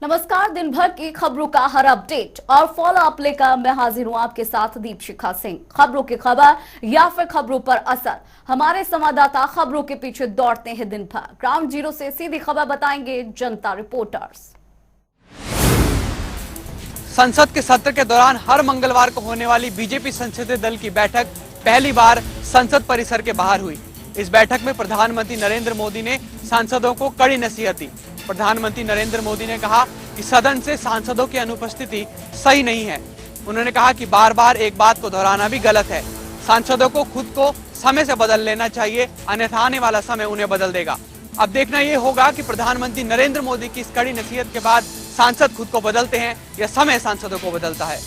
नमस्कार। दिन भर की खबरों का हर अपडेट और फॉलो अप लेकर मैं हाजिर हूं आपके साथ दीपशिखा सिंह। खबरों की खबर या फिर खबरों पर असर, हमारे संवाददाता खबरों के पीछे दौड़ते हैं दिन भर। ग्राउंड जीरो से सीधी खबर बताएंगे जनता रिपोर्टर्स। संसद के सत्र के दौरान हर मंगलवार को होने वाली बीजेपी संसदीय दल की बैठक पहली बार संसद परिसर के बाहर हुई। इस बैठक में प्रधानमंत्री नरेंद्र मोदी ने सांसदों को कड़ी नसीहत दी। प्रधानमंत्री नरेंद्र मोदी ने कहा कि सदन से सांसदों की अनुपस्थिति सही नहीं है। उन्होंने कहा कि बार बार एक बात को दोहराना भी गलत है। सांसदों को खुद को समय से बदल लेना चाहिए, अन्यथा आने वाला समय उन्हें बदल देगा। अब देखना ये होगा कि प्रधानमंत्री नरेंद्र मोदी की इस कड़ी नसीहत के बाद सांसद खुद को बदलते हैं या समय सांसदों को बदलता है।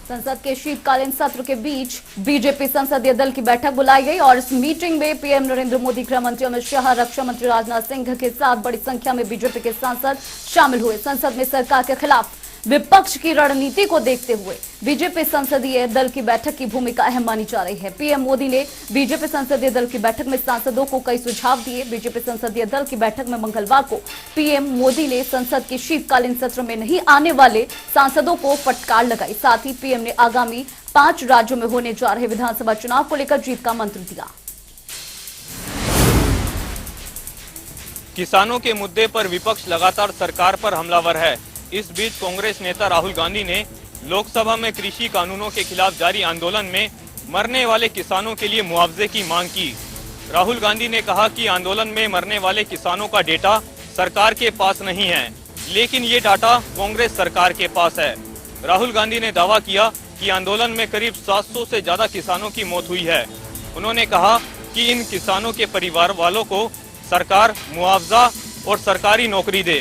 संसद के शीतकालीन सत्र के बीच बीजेपी संसदीय दल की बैठक बुलाई गई और इस मीटिंग में पीएम नरेंद्र मोदी, गृह मंत्री अमित शाह, रक्षा मंत्री राजनाथ सिंह के साथ बड़ी संख्या में बीजेपी के सांसद शामिल हुए। संसद में सरकार के खिलाफ विपक्ष की रणनीति को देखते हुए बीजेपी संसदीय दल की बैठक की भूमिका अहम मानी जा रही है। पीएम मोदी ने बीजेपी संसदीय दल की बैठक में सांसदों को कई सुझाव दिए। बीजेपी संसदीय दल की बैठक में मंगलवार को पीएम मोदी ने संसद के शीतकालीन सत्र में नहीं आने वाले सांसदों को फटकार लगाई। साथ ही पीएम ने आगामी 5 राज्यों में होने जा रहे विधानसभा चुनाव को लेकर जीत का मंत्र दिया। किसानों के मुद्दे पर विपक्ष लगातार सरकार पर हमलावर है। इस बीच कांग्रेस नेता राहुल गांधी ने लोकसभा में कृषि कानूनों के खिलाफ जारी आंदोलन में मरने वाले किसानों के लिए मुआवजे की मांग की। राहुल गांधी ने कहा कि आंदोलन में मरने वाले किसानों का डेटा सरकार के पास नहीं है, लेकिन ये डाटा कांग्रेस सरकार के पास है। राहुल गांधी ने दावा किया कि आंदोलन में करीब 700 से ज्यादा किसानों की मौत हुई है। उन्होंने कहा कि इन किसानों के परिवार वालों को सरकार मुआवजा और सरकारी नौकरी दे।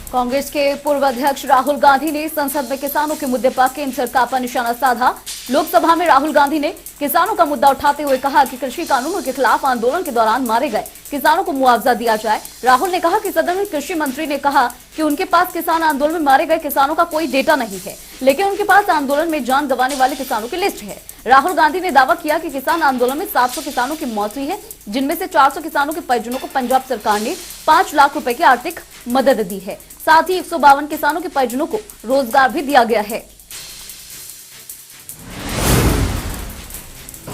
कांग्रेस के पूर्व अध्यक्ष राहुल गांधी ने संसद में किसानों के मुद्दे पर केंद्र सरकार पर निशाना साधा। लोकसभा में राहुल गांधी ने किसानों का मुद्दा उठाते हुए कहा कि कृषि कानूनों के खिलाफ आंदोलन के दौरान मारे गए किसानों को मुआवजा दिया जाए। राहुल ने कहा कि सदन में कृषि मंत्री ने कहा कि उनके पास किसान आंदोलन में मारे गए किसानों का कोई डेटा नहीं है, लेकिन उनके पास आंदोलन में जान गंवाने वाले किसानों की लिस्ट है। राहुल गांधी ने दावा किया कि किसान आंदोलन में 700 किसानों की मौत हुई है, जिनमें से 400 किसानों के परिजनों को पंजाब सरकार ने 5 लाख रुपए की आर्थिक मदद दी है। साथ ही 152 किसानों के परिजनों को रोजगार भी दिया गया है।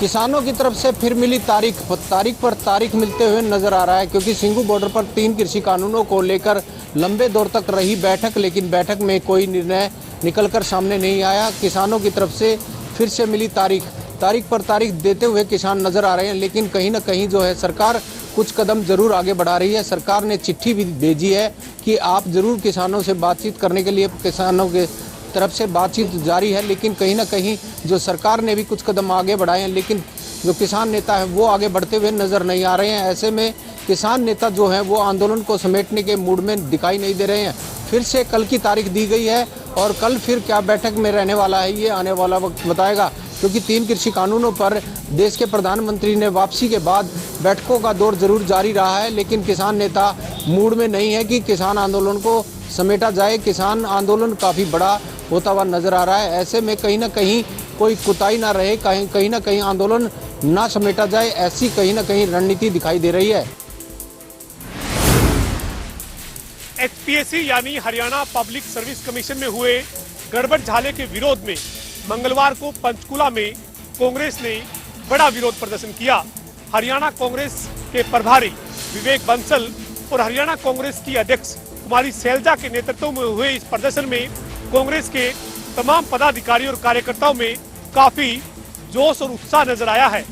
किसानों की तरफ से फिर मिली तारीख पर तारीख मिलते हुए नजर आ रहा है, क्योंकि सिंघू बॉर्डर पर 3 कृषि कानूनों को लेकर लंबे दौर तक रही बैठक, लेकिन बैठक में कोई निर्णय निकलकर सामने नहीं आया। किसानों की तरफ से फिर से मिली तारीख पर तारीख देते हुए किसान नजर आ रहे हैं, लेकिन कहीं ना कहीं जो है सरकार कुछ कदम जरूर आगे बढ़ा रही है। सरकार ने चिट्ठी भी भेजी है कि आप जरूर किसानों से बातचीत करने के लिए किसानों के तरफ से बातचीत जारी है, लेकिन कहीं ना कहीं जो सरकार ने भी कुछ कदम आगे बढ़ाए हैं, लेकिन जो किसान नेता है वो आगे बढ़ते हुए नजर नहीं आ रहे हैं। ऐसे में किसान नेता जो है वो आंदोलन को समेटने के मूड में दिखाई नहीं दे रहे हैं। फिर से कल की तारीख दी गई है और कल फिर क्या बैठक में रहने वाला है ये आने वाला वक्त बताएगा, क्योंकि 3 कृषि कानूनों पर देश के प्रधानमंत्री ने वापसी के बाद बैठकों का दौर जरूर जारी रहा है, लेकिन किसान नेता मूड में नहीं है कि किसान आंदोलन को समेटा जाए। किसान आंदोलन काफ़ी बड़ा होता हुआ नजर आ रहा है। ऐसे में कहीं ना कहीं कोई कुताही ना रहे, कहीं ना कहीं आंदोलन ना समेटा जाए, ऐसी कहीं ना कहीं रणनीति दिखाई दे रही है। एचपीएससी यानी हरियाणा पब्लिक सर्विस कमीशन में हुए गड़बड़ झाले के विरोध में मंगलवार को पंचकुला में कांग्रेस ने बड़ा विरोध प्रदर्शन किया। हरियाणा कांग्रेस के प्रभारी विवेक बंसल और हरियाणा कांग्रेस की अध्यक्ष कुमारी सैलजा के नेतृत्व में हुए इस प्रदर्शन में कांग्रेस के तमाम पदाधिकारियों और कार्यकर्ताओं में काफी जोश और उत्साह नजर आया है।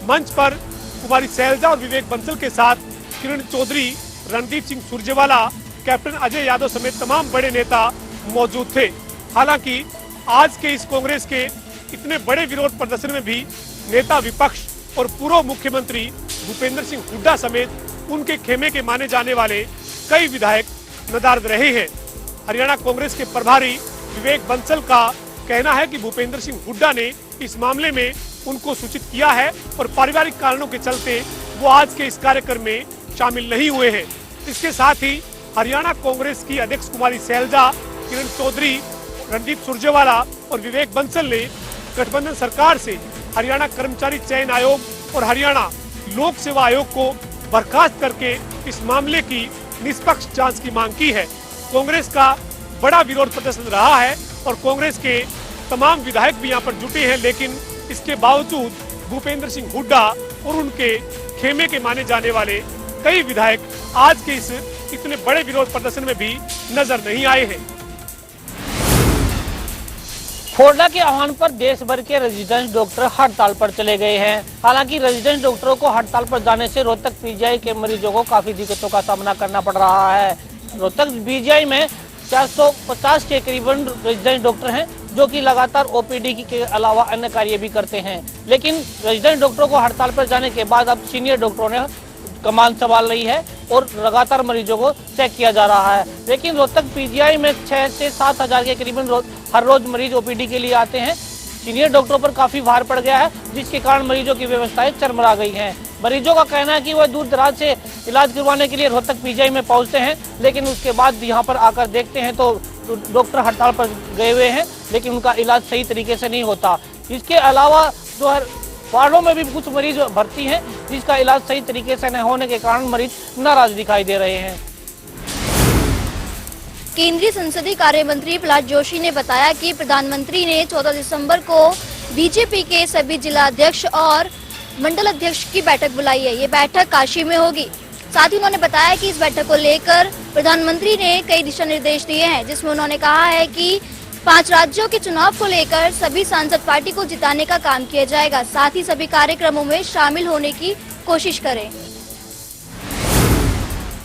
मंच पर कुमारी सैलजा और विवेक बंसल के साथ किरण चौधरी, रणदीप सिंह सुरजेवाला, कैप्टन अजय यादव समेत तमाम बड़े नेता मौजूद थे। हालांकि आज के इस कांग्रेस के इतने बड़े विरोध प्रदर्शन में भी नेता विपक्ष और पूर्व मुख्यमंत्री भूपेंद्र सिंह हुड्डा समेत उनके खेमे के माने जाने वाले कई विधायक नदारद रहे हैं। हरियाणा कांग्रेस के प्रभारी विवेक बंसल का कहना है कि भूपेंद्र सिंह हुड्डा ने इस मामले में उनको सूचित किया है और पारिवारिक कारणों के चलते वो आज के इस कार्यक्रम में शामिल नहीं हुए हैं। इसके साथ ही हरियाणा कांग्रेस की अध्यक्ष कुमारी सैलजा, किरण चौधरी, रणदीप सुरजेवाला और विवेक बंसल ने गठबंधन सरकार से हरियाणा कर्मचारी चयन आयोग और हरियाणा लोक सेवा आयोग को बर्खास्त करके इस मामले की निष्पक्ष जांच की मांग की है। कांग्रेस का बड़ा विरोध प्रदर्शन रहा है और कांग्रेस के तमाम विधायक भी यहाँ पर जुटे हैं, लेकिन इसके बावजूद भूपेंद्र सिंह हुड्डा और उनके खेमे के माने जाने वाले कई विधायक आज के इस इतने बड़े विरोध प्रदर्शन में भी नजर नहीं आए हैं। खोरडा के आह्वान पर देश भर के रेजिडेंट डॉक्टर हड़ताल पर चले गए हैं। हालांकि रेजिडेंट डॉक्टरों को हड़ताल पर जाने से रोहतक पीजीआई के मरीजों को काफी दिक्कतों का सामना करना पड़ रहा है। रोहतक पीजीआई में 450 के करीबन रेजिडेंट डॉक्टर हैं, जो कि लगातार ओपीडी के अलावा अन्य कार्य भी करते हैं। लेकिन रेजिडेंट डॉक्टरों को हड़ताल पर जाने के बाद अब सीनियर डॉक्टरों ने कमान संभाल रही है और लगातार मरीजों को चेक किया जा रहा है। लेकिन रोहतक पीजीआई में 6 से 7 हजार के करीबन हर रोज मरीज ओपीडी के लिए आते हैं। सीनियर डॉक्टरों पर काफी भार पड़ गया है, जिसके कारण मरीजों की व्यवस्थाएं चरमरा गई हैं। मरीजों का कहना है कि वह दूर दराज से इलाज करवाने के लिए रोहतक पीजीआई में पहुंचते हैं, लेकिन उसके बाद यहाँ पर आकर देखते हैं तो डॉक्टर हड़ताल पर गए हुए हैं, लेकिन उनका इलाज सही तरीके से नहीं होता। इसके अलावा जो है वार्डों में भी कुछ मरीज भर्ती हैं, जिसका इलाज सही तरीके से न होने के कारण मरीज नाराज दिखाई दे रहे हैं। केंद्रीय संसदीय कार्य मंत्री प्रहलाद जोशी ने बताया कि प्रधानमंत्री ने 14 दिसंबर को बीजेपी के सभी जिला अध्यक्ष और मंडल अध्यक्ष की बैठक बुलाई है। ये बैठक काशी में होगी। साथ ही उन्होंने बताया कि इस बैठक को लेकर प्रधानमंत्री ने कई दिशा निर्देश दिए हैं, जिसमें उन्होंने कहा है कि 5 राज्यों के चुनाव को लेकर सभी सांसद पार्टी को जिताने का काम किया जाएगा। साथ ही सभी कार्यक्रमों में शामिल होने की कोशिश करें।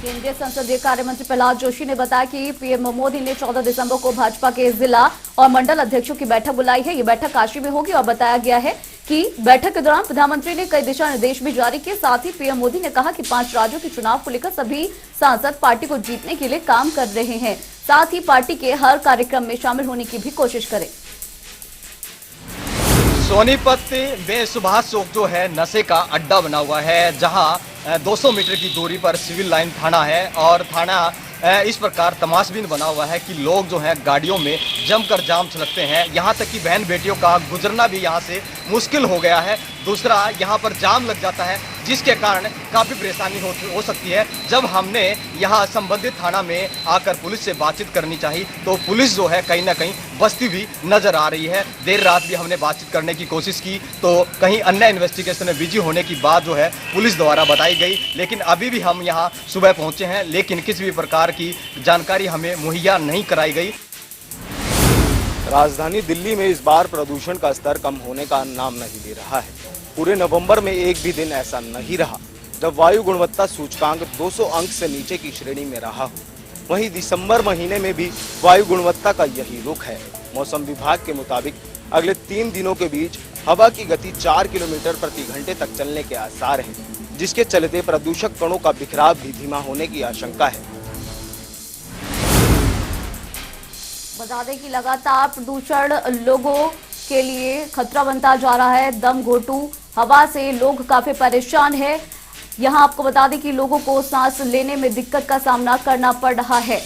केंद्रीय संसदीय कार्य मंत्री प्रहलाद जोशी ने बताया कि पीएम मोदी ने 14 दिसंबर को भाजपा के जिला और मंडल अध्यक्षों की बैठक बुलाई है। ये बैठक काशी में होगी और बताया गया है कि बैठक के दौरान प्रधानमंत्री ने कई दिशा निर्देश भी जारी किए। साथ ही पीएम मोदी ने कहा कि 5 राज्यों के चुनाव को लेकर सभी सांसद पार्टी को जीतने के लिए काम कर रहे हैं। साथ ही पार्टी के हर कार्यक्रम में शामिल होने की भी कोशिश करें। सोनीपत में सुभाष चौक जो है नशे का अड्डा बना हुआ है, जहां 200 मीटर की दूरी पर सिविल लाइन थाना है और थाना इस प्रकार तमाशबीन बना हुआ है कि लोग जो हैं गाड़ियों में जमकर जाम छलकते हैं। यहाँ तक कि बहन बेटियों का गुजरना भी यहाँ से मुश्किल हो गया है। दूसरा, यहाँ पर जाम लग जाता है, जिसके कारण काफ़ी परेशानी हो सकती है। जब हमने यहाँ संबंधित थाना में आकर पुलिस से बातचीत करनी चाहिए तो पुलिस जो है कहीं ना कहीं बस्ती भी नज़र आ रही है। देर रात भी हमने बातचीत करने की कोशिश की तो कहीं अन्य इन्वेस्टिगेशन में बिजी होने की बात जो है पुलिस द्वारा बताई गई। लेकिन अभी भी हम यहाँ सुबह पहुँचे हैं, लेकिन किसी भी प्रकार की जानकारी हमें मुहैया नहीं कराई गई। राजधानी दिल्ली में इस बार प्रदूषण का स्तर कम होने का नाम नहीं ले रहा है। पूरे नवंबर में एक भी दिन ऐसा नहीं रहा जब वायु गुणवत्ता सूचकांक 200 अंक से नीचे की श्रेणी में रहा हो। वहीं दिसंबर महीने में भी वायु गुणवत्ता का यही रुख है। मौसम विभाग के मुताबिक अगले 3 दिनों के बीच हवा की गति 4 किलोमीटर प्रति घंटे तक चलने के आसार हैं, जिसके चलते प्रदूषक कणों का बिखराव भी धीमा होने की आशंका है। बता दें कि लगातार प्रदूषण लोगों के लिए खतरा बनता जा रहा है। दम घोटू हवा से लोग काफी परेशान हैं। यहां आपको बता दें कि लोगों को सांस लेने में दिक्कत का सामना करना पड़ रहा है।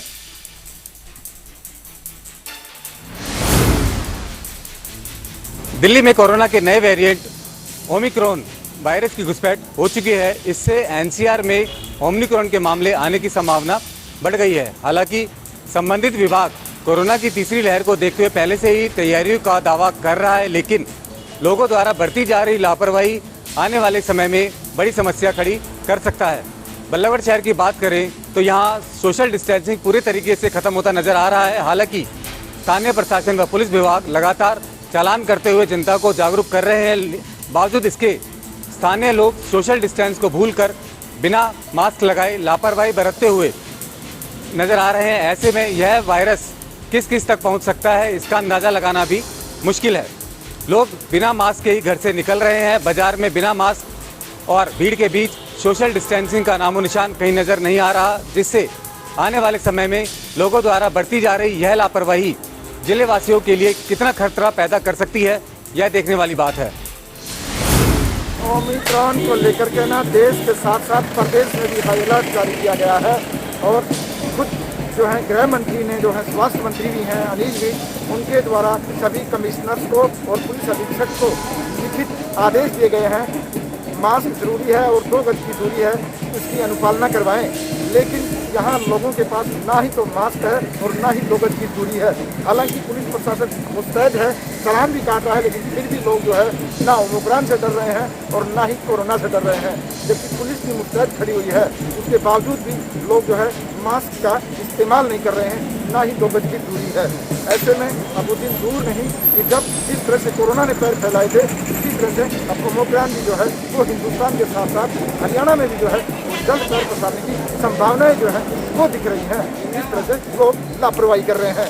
दिल्ली में कोरोना के नए वेरिएंट ओमिक्रॉन वायरस की घुसपैठ हो चुकी है। इससे एनसीआर में ओमिक्रॉन के मामले आने की संभावना बढ़ गई है। हालांकि संबंधित विभाग कोरोना की तीसरी लहर को देखते हुए पहले से ही तैयारियों का दावा कर रहा है, लेकिन लोगों द्वारा बरती जा रही लापरवाही आने वाले समय में बड़ी समस्या खड़ी कर सकता है। बल्लभगढ़ शहर की बात करें तो यहाँ सोशल डिस्टेंसिंग पूरे तरीके से खत्म होता नजर आ रहा है। हालांकि स्थानीय प्रशासन व पुलिस विभाग लगातार चालान करते हुए जनता को जागरूक कर रहे हैं। बावजूद इसके स्थानीय लोग सोशल डिस्टेंस को भूलकर बिना मास्क लगाए लापरवाही बरतते हुए नजर आ रहे हैं। ऐसे में यह वायरस किस किस तक पहुंच सकता है, इसका अंदाजा लगाना भी मुश्किल है। लोग बिना मास्क के ही घर से निकल रहे हैं। बाजार में बिना मास्क और भीड़ के बीच सोशल डिस्टेंसिंग का नामो निशान कहीं नजर नहीं आ रहा, जिससे आने वाले समय में लोगों द्वारा बरती जा रही यह लापरवाही जिले वासियों के लिए कितना खतरा पैदा कर सकती है, यह देखने वाली बात है। ओमिक्रॉन को लेकर के ना देश के साथ साथ प्रदेश में भी हाई अलर्ट जारी किया गया है और खुद जो है गृह मंत्री ने जो है स्वास्थ्य मंत्री भी हैं अनिल जी, उनके द्वारा सभी कमिश्नर्स को और पुलिस अधीक्षक को लिखित आदेश दिए गए हैं। मास्क जरूरी है और 2 गज की दूरी है, इसकी अनुपालना करवाएं। लेकिन यहाँ लोगों के पास ना ही तो मास्क है और ना ही 2 गज की दूरी है। हालांकि पुलिस प्रशासन मुस्तैद है, चालान भी काट रहा है, लेकिन फिर भी लोग जो है ना ओमिक्रॉन से डर रहे हैं और ना ही कोरोना से डर रहे हैं। जबकि पुलिस भी मुस्तैद खड़ी हुई है, उसके बावजूद भी लोग जो है मास्क का इस्तेमाल नहीं कर रहे हैं, ना ही 2 गज की दूरी है। ऐसे में अब वो दिन दूर नहीं कि जब जिस तरह से कोरोना ने पैर फैलाए थे, इसी तरह से अब ओमिक्रॉन भी जो है वो हिंदुस्तान के साथ साथ हरियाणा में भी जो है वो जल्द पैर पसारने की संभावनाएं जो है वो दिख रही हैं। इस तरह से लोग लापरवाही कर रहे हैं।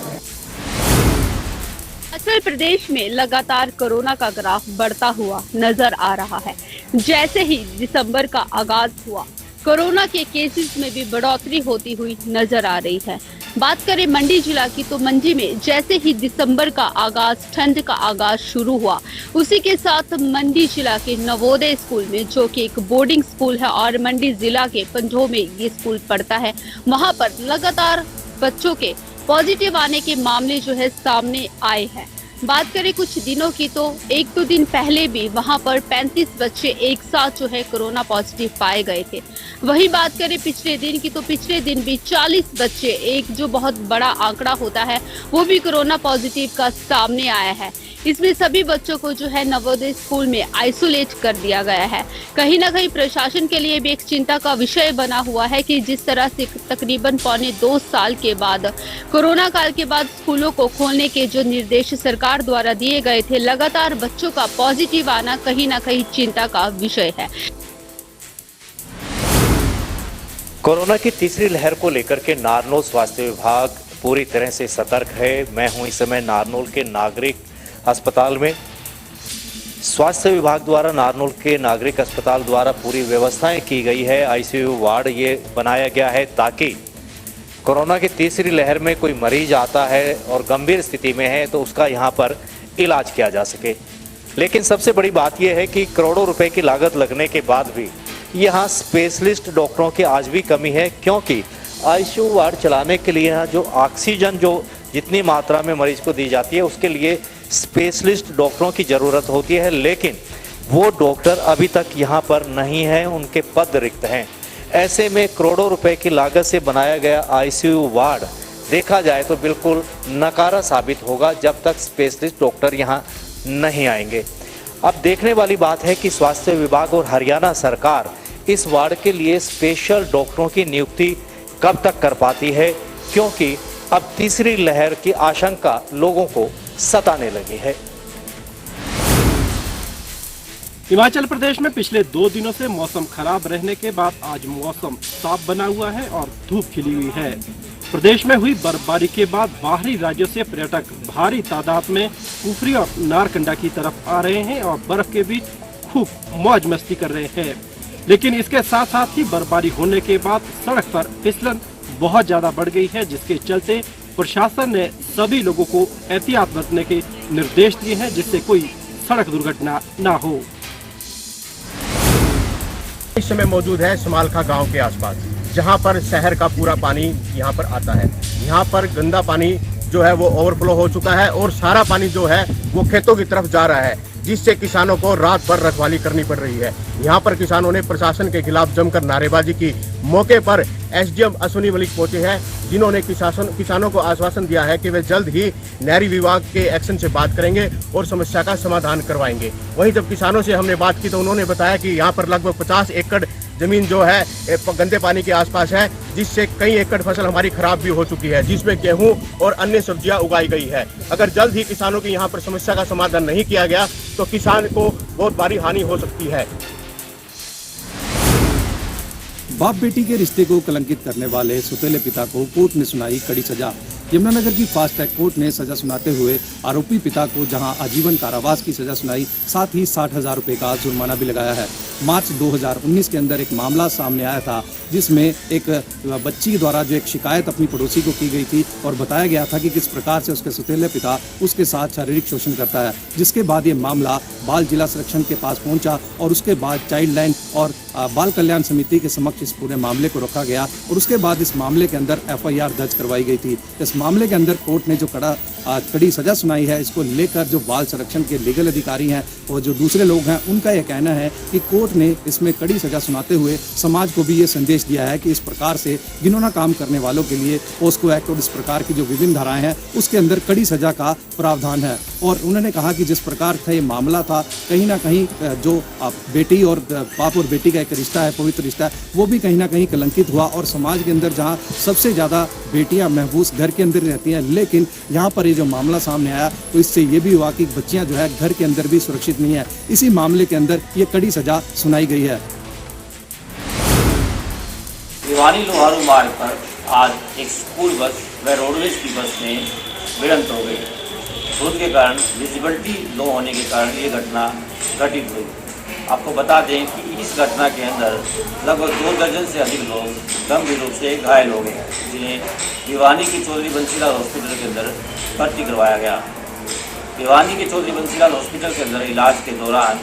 उत्तर प्रदेश में लगातार कोरोना का ग्राफ बढ़ता हुआ नजर आ रहा है। जैसे ही दिसंबर का आगाज हुआ, कोरोना के केसेस में भी बढ़ोतरी होती हुई नजर आ रही है। बात करें मंडी जिला की, तो मंडी में जैसे ही दिसंबर का आगाज, ठंड का आगाज शुरू हुआ, उसी के साथ मंडी जिला के नवोदय स्कूल में, जो कि एक बोर्डिंग स्कूल है और मंडी जिला के पंजों में ये स्कूल पड़ता है, वहां पर लगातार बच्चों के पॉजिटिव आने के मामले जो है सामने आए हैं। बात करें कुछ दिनों की, तो 1-2 दिन पहले भी वहां पर 35 बच्चे एक साथ जो है कोरोना पॉजिटिव पाए गए थे। वही बात करें पिछले दिन की, तो पिछले दिन भी 40 बच्चे, एक जो बहुत बड़ा आंकड़ा होता है, वो भी कोरोना पॉजिटिव का सामने आया है। इसमें सभी बच्चों को जो है नवोदय स्कूल में आइसोलेट कर दिया गया है। कहीं ना कहीं प्रशासन के लिए भी एक चिंता का विषय बना हुआ है कि जिस तरह से तकरीबन 2.25 साल के बाद, कोरोना काल के बाद स्कूलों को खोलने के जो निर्देश सरकार द्वारा दिए गए थे, लगातार बच्चों का पॉजिटिव आना कहीं ना कहीं चिंता का विषय है। कोरोना की तीसरी लहर को लेकर के नारनौल स्वास्थ्य विभाग पूरी तरह से सतर्क है। मैं हूं इस समय नारनौल के नागरिक अस्पताल में। स्वास्थ्य विभाग द्वारा नारनौल के नागरिक अस्पताल द्वारा पूरी व्यवस्थाएं की गई है। आईसीयू वार्ड ये बनाया गया है ताकि कोरोना की तीसरी लहर में कोई मरीज आता है और गंभीर स्थिति में है तो उसका यहाँ पर इलाज किया जा सके। लेकिन सबसे बड़ी बात यह है कि करोड़ों रुपए की लागत लगने के बाद भी यहाँ स्पेशलिस्ट डॉक्टरों की आज भी कमी है, क्योंकि आईसीयू वार्ड चलाने के लिए यहाँ जो ऑक्सीजन जो जितनी मात्रा में मरीज को दी जाती है उसके लिए स्पेशलिस्ट डॉक्टरों की ज़रूरत होती है, लेकिन वो डॉक्टर अभी तक यहाँ पर नहीं है, उनके पद रिक्त हैं। ऐसे में करोड़ों रुपए की लागत से बनाया गया आईसीयू वार्ड देखा जाए तो बिल्कुल नकारा साबित होगा जब तक स्पेशलिस्ट डॉक्टर यहाँ नहीं आएंगे। अब देखने वाली बात है कि स्वास्थ्य विभाग और हरियाणा सरकार इस वार्ड के लिए स्पेशल डॉक्टरों की नियुक्ति कब तक कर पाती है, क्योंकि अब तीसरी लहर की आशंका लोगों को सताने लगी है। हिमाचल प्रदेश में पिछले 2 दिनों से मौसम खराब रहने के बाद आज मौसम साफ बना हुआ है और धूप खिली हुई है। प्रदेश में हुई बर्फबारी के बाद बाहरी राज्यों से पर्यटक भारी तादाद में कुफरी और नारकंडा की तरफ आ रहे हैं और बर्फ के बीच खूब मौज मस्ती कर रहे हैं। लेकिन इसके साथ साथ ही बर्फबारी होने के बाद सड़क पर फिसलन बहुत ज्यादा बढ़ गई है, जिसके चलते प्रशासन ने सभी लोगों को एहतियात बरतने के निर्देश दिए हैं, जिससे कोई सड़क दुर्घटना ना हो। इस समय मौजूद है समालखा गांव के आसपास, जहां पर शहर का पूरा पानी यहां पर आता है। यहां पर गंदा पानी जो है वो ओवरफ्लो हो चुका है और सारा पानी जो है वो खेतों की तरफ जा रहा है, जिससे किसानों को रात भर रखवाली करनी पड़ रही है। यहाँ पर किसानों ने प्रशासन के खिलाफ जमकर नारेबाजी की। मौके पर एसडीएम अश्विनी मलिक पहुंचे हैं, जिन्होंने किसानों को आश्वासन दिया है कि वे जल्द ही नहरी विभाग के एक्शन से बात करेंगे और समस्या का समाधान करवाएंगे। वहीं जब किसानों से हमने बात की तो उन्होंने बताया कि यहाँ पर लगभग 50 एकड़ जमीन जो है गंदे पानी के आसपास है, जिससे कई एकड़ फसल हमारी खराब भी हो चुकी है, जिसमें गेहूं और अन्य सब्जियां उगाई गई है। अगर जल्द ही किसानों की यहाँ पर समस्या का समाधान नहीं किया गया तो किसान को बहुत भारी हानि हो सकती है। बाप बेटी के रिश्ते को कलंकित करने वाले सौतेले पिता को कोर्ट ने सुनाई कड़ी सजा। यमुनानगर की फास्ट ट्रैक कोर्ट ने सजा सुनाते हुए आरोपी पिता को जहां आजीवन कारावास की सजा सुनाई, साथ ही 60,000 रुपए का जुर्माना भी लगाया है। मार्च 2019 के अंदर एक मामला सामने आया था, जिसमें एक बच्ची द्वारा जो एक शिकायत अपनी पड़ोसी को की गई थी और बताया गया था कि किस प्रकार से उसके सौतेले पिता उसके साथ शारीरिक शोषण करता है, जिसके बाद ये मामला बाल जिला संरक्षण के पास पहुंचा और उसके बाद चाइल्ड लाइन और बाल कल्याण समिति के समक्ष इस पूरे मामले को रखा गया और उसके बाद इस मामले के अंदर एफआईआर दर्ज करवाई गई थी। इस मामले के अंदर कोर्ट ने जो कड़ी सजा सुनाई है, इसको लेकर जो बाल संरक्षण के लीगल अधिकारी हैं और जो दूसरे लोग हैं, उनका यह कहना है कि कोर्ट ने इसमें कड़ी सजा सुनाते हुए समाज को भी ये संदेश निर्देश दिया है कि इस प्रकार से घिनौना काम करने वालों के लिए पोस्को एक्ट और इस प्रकार की जो विभिन्न धाराएं हैं उसके अंदर कड़ी सजा का प्रावधान है। और उन्होंने कहा कि जिस प्रकार का ये मामला था, कहीं ना कहीं जो बेटी और बाप और बेटी का एक रिश्ता है, पवित्र रिश्ता है, वो भी कहीं ना कहीं कलंकित हुआ। और समाज के अंदर जहाँ सबसे ज़्यादा बेटियां महबूस घर के अंदर रहती हैं, लेकिन यहाँ पर ये जो मामला सामने आया तो इससे ये भी हुआ कि बच्चियाँ जो है घर के अंदर भी सुरक्षित नहीं है। इसी मामले के अंदर ये कड़ी सजा सुनाई गई है। भिवानी लोहारू मार्ग पर आज एक स्कूल बस व रोडवेज की बस में भिड़ंत हो गई। धुंध के कारण विजिबिलिटी लो होने के कारण ये घटना घटित हुई। आपको बता दें कि इस घटना के अंदर लगभग 2 दर्जन से अधिक लोग गंभीर रूप से घायल हो गए, जिन्हें भिवानी की चौधरी बंसीलाल हॉस्पिटल के अंदर भर्ती करवाया गया। भिवानी के चौधरी बंसीलाल हॉस्पिटल के अंदर इलाज के दौरान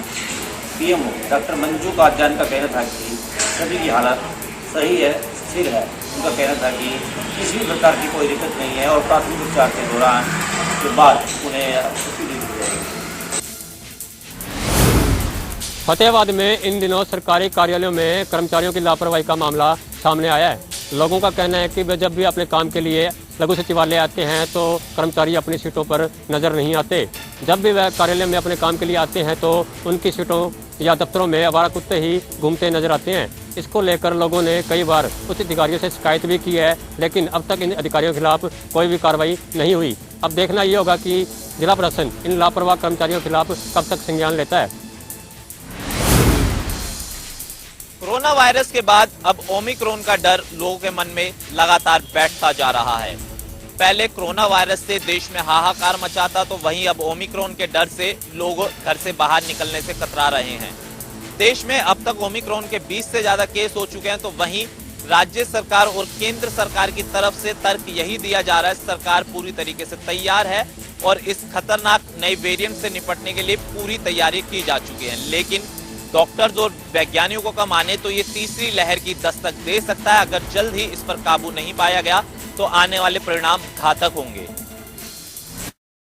पीएमओ डॉक्टर मंजू कादयान का कहना था कि सभी की हालत सही है, स्थिर है। उनका कहना था कि किसी भी प्रकार की कोई दिक्कत नहीं है और प्राथमिक उपचार के दौरान के बाद उन्हें छुट्टी दे दी जाएगी। फतेहाबाद में इन दिनों सरकारी कार्यालयों में कर्मचारियों की लापरवाही का मामला सामने आया है। लोगों का कहना है कि वे जब भी अपने काम के लिए लघु सचिवालय आते हैं तो कर्मचारी अपनी सीटों पर नजर नहीं आते। जब भी वह कार्यालय में अपने काम के लिए आते हैं तो उनकी सीटों या दफ्तरों में आवारा कुत्ते ही घूमते नजर आते हैं। इसको लेकर लोगों ने कई बार उच्च अधिकारियों से शिकायत भी की है, लेकिन अब तक इन अधिकारियों के खिलाफ कोई भी कार्रवाई नहीं हुई। अब देखना ये होगा कि जिला प्रशासन इन लापरवाह कर्मचारियों के खिलाफ कब तक संज्ञान लेता है। कोरोना वायरस के बाद अब ओमिक्रॉन का डर लोगों के मन में लगातार बैठता जा रहा है। पहले कोरोना वायरस से देश में हाहाकार मचा था, तो वहीं अब ओमिक्रॉन के डर से लोग घर से बाहर निकलने से कतरा रहे हैं। देश में अब तक ओमिक्रॉन के 20 से ज्यादा केस हो चुके हैं, तो वहीं राज्य सरकार और केंद्र सरकार की तरफ से तर्क यही दिया जा रहा है, सरकार पूरी तरीके से तैयार है और इस खतरनाक नए वेरिएंट से निपटने के लिए पूरी तैयारी की जा चुकी है। लेकिन डॉक्टर्स और वैज्ञानिकों का माने तो ये तीसरी लहर की दस्तक दे सकता है। अगर जल्द ही इस पर काबू नहीं पाया गया तो आने वाले परिणाम घातक होंगे।